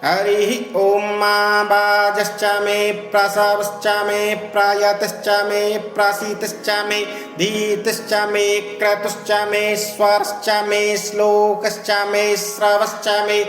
हरि ओम मा बाजश्च मे प्रसवश्च मे प्रयतश्च मे प्रसीतश्च मे धीतश्च मे क्रतुश्च मे स्वरश्च मे श्लोकश्च मे श्रवश्च मे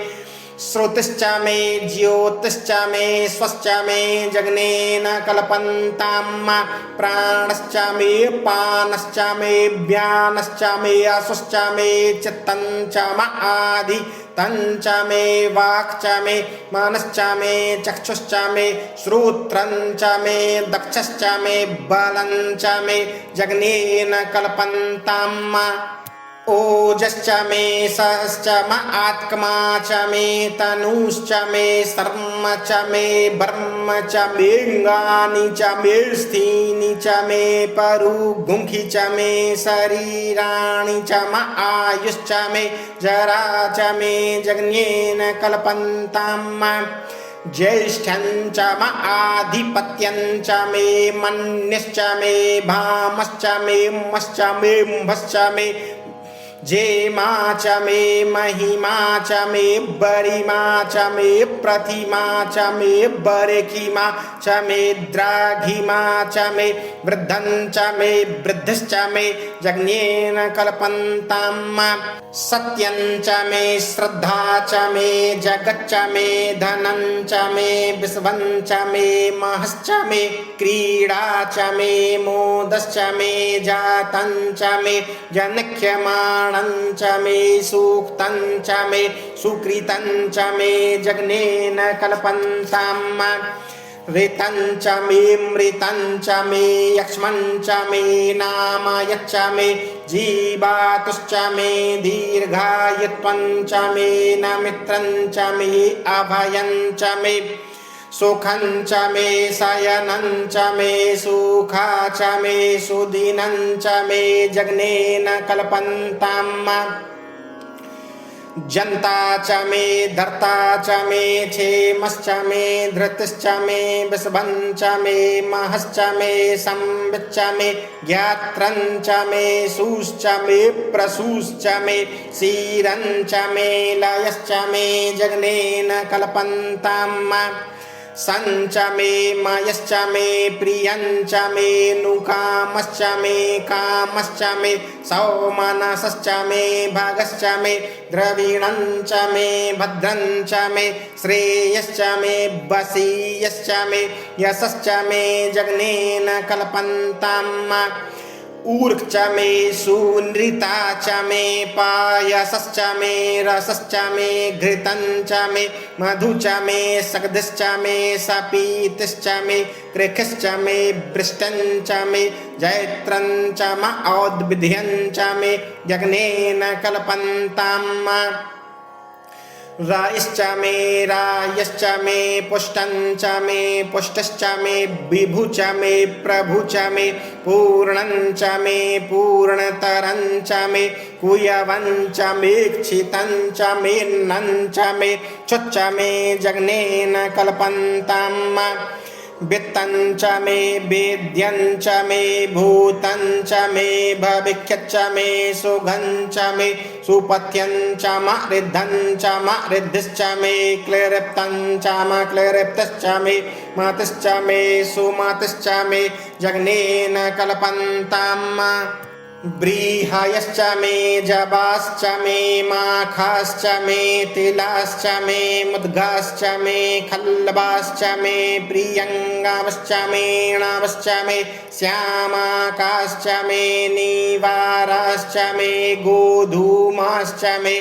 श्रुतिश्च मे ज्योतिश्च मे स्वश्च मे जग्नेन कल्पन्ताम् प्राणश्च मे पानश्च मे व्यानश्च मे आसुश्च मे चित्तं च म आदि तंच मे वाक्च मे मनश्च मे चक्षुश्च मे श्रोत्रंच मे दक्षश्च मे बलंच मे जग्नेन कल्पन्ताम् ओजश्च मे सहश्च म आत्मा च मे तनुश्च मे सर्म च मे ब्रह्म च मे अंगानि च मे स्थीनि च मे परुगुंखि च मे शरीराणि च म आयुश्च मे जरा च मे जग्नेन कल्पन्ताम् ज्येष्ठं च म आधिपत्यं च मे मन्यश्च मे भामश्च मे मश्च मे म्भश्च मे जेमा च मे महिमा च मे बरिमा च मे प्रतिमा च मे बरेखिमा च मे द्राघिमा च मे वृद्धं च मे वृद्धिश्च मे जग्नेन कल्पन्ताम् सत्यं च मे श्रद्धा च मे जगच्च मे धनं च मे विश्वं च मे महश्च मे क्रीडा च मे मोदश्च मे जातं च मे जनक्ष्यमाणं च मे सूक्तं च मे सुकृतं च मे जग्नेन कल्पन्ताम् ऋतं च मे मृतं च मे यक्ष्मं च मे नाम यच्च मे जीवातुश्च मे दीर्घायुत्वं च मे नमित्रं च मे अभयं च मे सुखं च मे शयनं च मे सुखा च मे सुदिनं च मे जग्नेन कल्पन्ताम् जन्ता च मे धर्ता च मे क्षेमश्च मे धृतिश्च मे विश्वं च मे महश्च मे संविच्च मे ज्ञात्रं च मे सुश्च मे प्रसूश्च मे क्षीरं च मे लयश्च मे जग्नेन कल्पन्ताम् संच मे मयश्च मे प्रियंच मे नुकामश्च मे कामश्च मे सौमनसश्च मे भगश्च मे द्रविणं च मे भद्रं च मे श्रेयश्च मे वसीयश्च मे यशश्च मे जग्नेन कल्पन्ताम् ऊर्क् च मे सुनृता च मे पायसश्च मे रसश्च मे घृतं च मे मधु च मे सग्धिश्च मे सपीतिश्च मे कृखश्च मे वृष्टं च मे जैत्रं च म औद्भिद्यं च मे यज्ञेन कल्पन्ताम् रायश्च मे रायश्च मे पुष्टं च मे पुष्टश्च मे विभु च मे प्रभु च मे पूर्णं च मे पूर्णतरं च मे कुयवं च मे क्षितं च मे नं च मे क्षुच्च मे जग्नेन कल्पन्ताम् वित्तं च मे वेद्यं च मे भूतं च मे भविष्यच्च मे सुगं च मे सुपथ्यं च म ऋद्धं च म ऋद्धिश्च मे क्लृप्तं च म क्लृप्तश्च मे मतिश्च मे सुमतिश्च मे जग्नेन कल्पन्ताम् व्रीहयश्च मे जबाश्च मे माखाश्च मे तिलाश्च मे मुद्गाश्च मे खल्बाश्च मे प्रियङ्गाश्च मे णावश्च मे श्यामाकाश्च मे नीवाराश्च मे गोधूमाश्च मे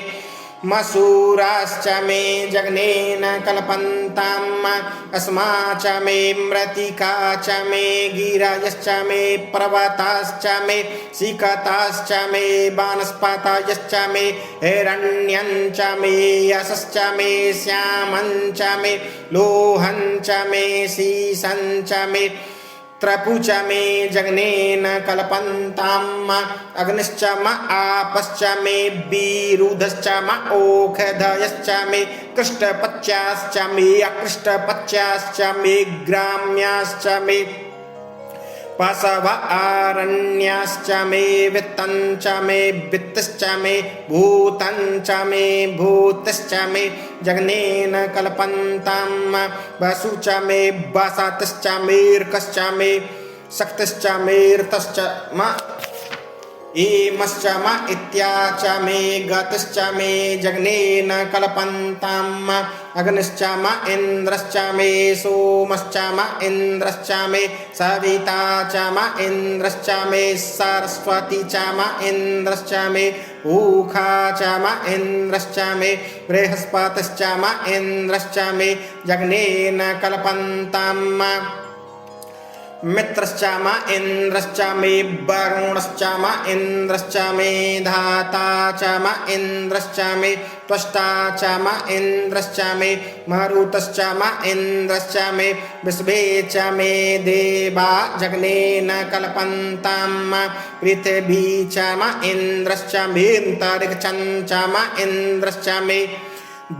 मसूराश्च मे जग्नेन कल्पन्ताम् अस्मा च मे मृत्तिका च मे गिरयश्च मे पर्वताश्च मे सिकताश्च मे वानस्पतयश्च मे हिरण्यं च मे यशश्च मे श्यामं च मे लोहं च मे सीसं च मे त्रपु च मे जग्नेन कल्पन्ताम् अग्निश्च म आपश्च मे विरुधश्च म ओषधयश्च मे कृष्टपच्याश्च मे अकृष्टपच्याश्च मे ग्राम्याश्च मे पशव आरण्याश्च मे वित्तञ्च मे वित्तश्च मे भूतञ्च मे भूतश्च मे जगनेन कल्पन्तं वसु च मे वसतश्च मेऽर्कश्च मे शक्तिश्च मेऽर्थश्च म ईमश्च म इत्याच मे गतिश्च मे जगनेन कल्पन्तं अग्निश्च म इन्द्रश्च मे सोमश्च म इन्द्रश्च मे सविता च म इन्द्रश्च मे सरस्वती च म इन्द्रश्च मे ऊखा च म इन्द्रश्च मे बृहस्पतिश्च म इन्द्रश्च मे जगनेन कल्पन्तं मित्रश्च म इन्द्रश्च मे वरुणश्च म इन्द्रश्च मे धाता च म इन्द्रश्च मे त्वष्टा च म इन्द्रश्च मे मरुतश्च म इन्द्रश्च मे विश्वे च मे देवा जगनेन कल्पन्तं पृथिवी च म इन्द्रश्च मे अन्तरिक्षं च म इन्द्रश्च मे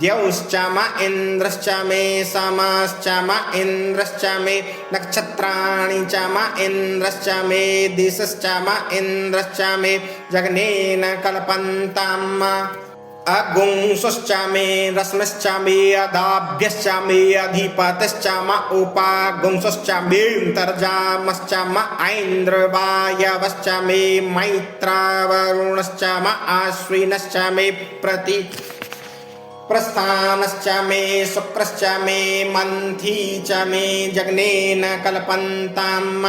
द्यौश्च म इन्द्रश्च मे समाश्च म इन्द्रश्च मे नक्षत्राणि च म इन्द्रश्च मे दिशश्च म इन्द्रश्च मे जगनेन कल्पन्तं अगुंसश्च मे रश्मिश्च मे अदाभ्यश्च मे अधिपतिश्च म उपागुंसश्च मे अन्तर्जामश्च म ऐन्द्रवायवश्च मे मैत्रावरुणश्च म आश्विनश्च मे प्रस्थानश्च मे शुक्रश्च मे मन्थी च मे जगनेन कल्पन्तं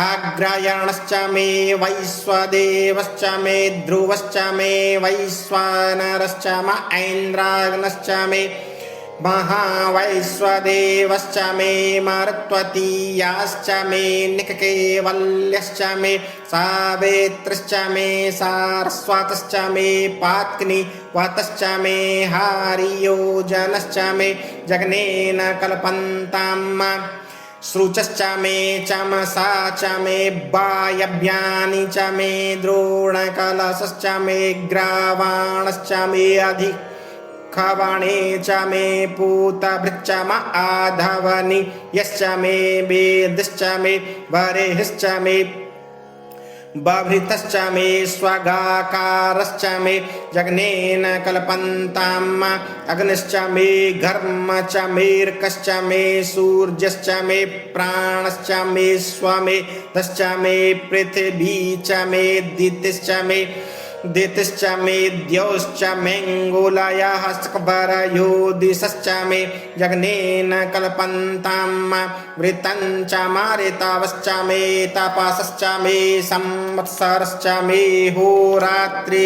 आग्रायणश्च मे वैश्वदेवश्च मे ध्रुवश्च मे वैश्वानरश्च म ऐन्द्राग्नश्च मे महावैश्वदेवश्च मे मरुत्वतीयाश्च मे निककेवल्यश्च मे सावित्रिश्च मे सारस्वतश्च मे पात्नी वतश्च मे हारियोजनश्च मे जगनेन कल्पन्तं श्रुचश्च मे चमसा च मे वायव्यानि च मे द्रोणकलशश्च मे ग्रावाणश्च मे खवणे च मे पूतभृच्च म आधवनि यश्च मे वेदश्च मे वरेश्च मे बभृतश्च मे स्वगाकारश्च मे जगनेन कल्पन्तं अग्निश्च मे घर्म च मेऽर्कश्च मे सूर्यश्च मे प्राणश्च मे स्वमेधश्च मे पृथिवी च मे दितिश्च मे दितिश्च मे द्यौश्च मेऽङ्गुलयः स्कबरयो दिशश्च मे जगनेन कल्पन्तं वृत्तं च मारितवश्च मे तपसश्च मे संवत्सरश्च मे होरात्रि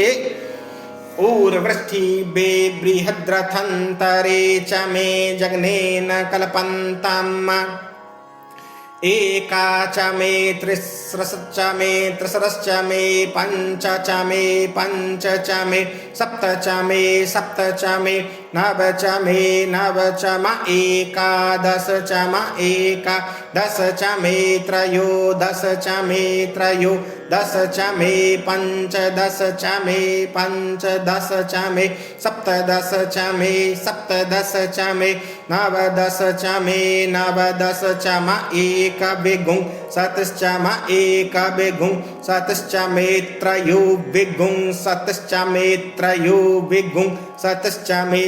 ऊर्वृष्टिवे बृहद्रथन्तरे च मे जगनेन कल्पन्तं एका च मे त्रिस्रश्च मे त्रिसरश्च मे पञ्च च मे पञ्च च मे सप्त च मे सप्त च मे नव च मे नव च म एकादश च म एकादश च मे त्रयोदश च मे त्रयोदश च मे पञ्चदश च मे पञ्चदश च मे सप्तदश च मे सप्तदश च मे नवदश च मे नवदश च म एकविगुं सतश्च म एकविगुं सतश्च मे त्रयोविगुं सतश्च मे त्रयोविगुं सतश्च मे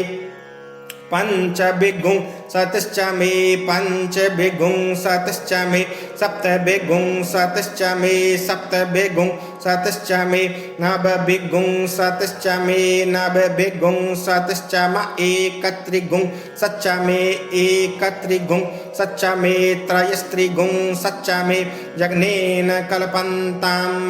पंचविगुं सतश्च मे पंचविगुं सतश्च मे सप्तविगुं सतश्च मे सप्तविगुं सतश्च मे नवविगुं सतश्च मे नवविगुं सतश्च म एकत्रिगुं सच्च मे एकत्रिगुं सच्च मे त्रयस्त्रिगुं सच्च मे जगनेन कल्पन्तं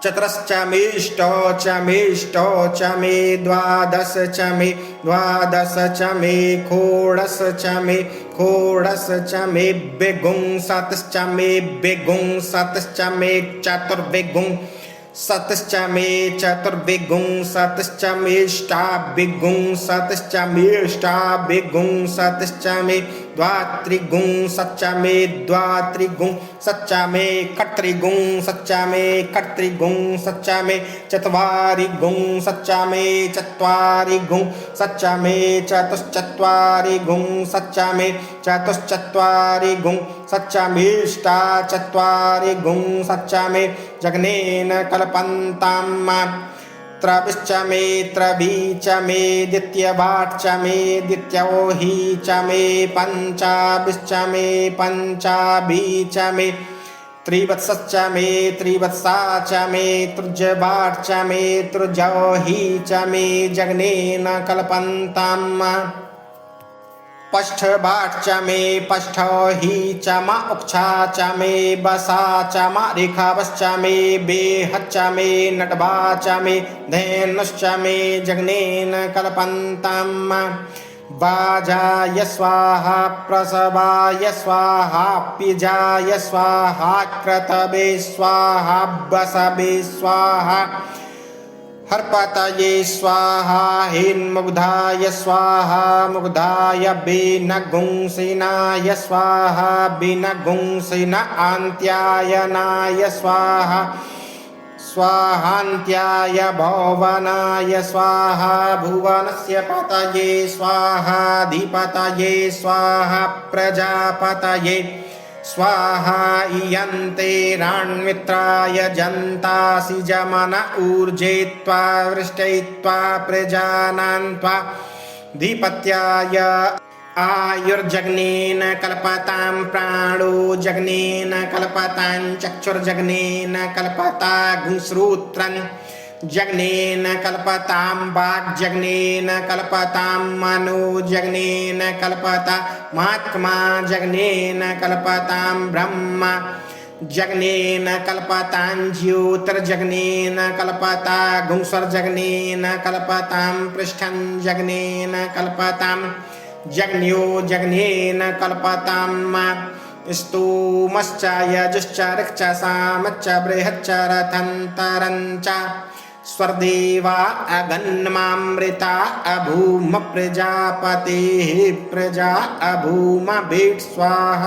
चतुरश्च मेष्टौ च मे द्वादश च मे द्वादश च मे षोडश च मे षोडश च मे विगुं सतश्च मे विगुं सतश्च मे चतुर्विगुं सतश्च मे चतुर्विगुं सतश्च मे अष्टाविगुं सतश्च मे अष्टाविगुं सतश्च मे द्वात्रिगुं सच्चा मे द्वात्रिगुं सच्चा मे कर्तृगुं सच्चा मे कर्तृगुं सच्चा मे चत्वारिगुं सच्चा मे चत्वारिगुं सच्चा मे चतुश्चत्वारिगुं सच्चा मे चतुश्चत्वारिगुं सच्चा मेष्टाचत्वारिगुं सच्चा मे जगनेन कल्पन्तां त्रविश्च मे त्रबीच मे द्वितीयवाट्च मे द्वितीयोहि च मे पञ्चाभिश्च मे पञ्चाभिच मे त्रिवत्सश्च मे त्रिवत्सा च मे तृजवाट्च मे तृजोहि च मे जगनेन कल्पन्ताम् पष्ठवाट्च मे पष्ठोहि च म उक्षा च मे बसा च म रेखावश्च मे बेहच्च मे नटवा च मे धेनुश्च मे जगनेन कल्पन्ताम् वाजाय स्वाहा प्रसवाय स्वाहा पिजाय स्वाहा क्रतवे स्वाहा बसवे स्वाहा हर्पतये स्वाहा हिन्मुग्धाय स्वाहा मुग्धाय बिनगुंसिनाय स्वाहा बिनगुंसिन अन्त्यायनाय स्वाहा स्वाहान्त्याय भुवनाय स्वाहा भुवनस्य पतये स्वाहा अधिपतये स्वाहा प्रजापतये स्वाहा इयन्ते राण्मित्राय जन्तासि जमन ऊर्जे त्वा वृष्टयित्वा प्रजानान् त्वा धीपत्याय आयुर्जग्नेन कल्पतां प्राणो जग्नेन कल्पतां चक्षुर्जग्नेन कल्पतां श्रोत्रं जग्नेन कल्पतां वाग्जग्नेन कल्पतां मनो जग्नेन कल्पतामात्मा जग्नेन कल्पतां ब्रह्म जग्नेन कल्पतां ज्योतिर्जग्नेन कल्पता गुंसर्जग्नेन कल्पतां पृष्ठं जग्नेन कल्पतां जग्न्यो जग्नेन कल्पतां स्तोमश्च यजुश्च ऋक्श्च सामश्च बृहच्च रथन्तरञ्च स्वर्देवा अगन्मामृता अभूम प्रजापतेः प्रजा अभूम भेट स्वाहा।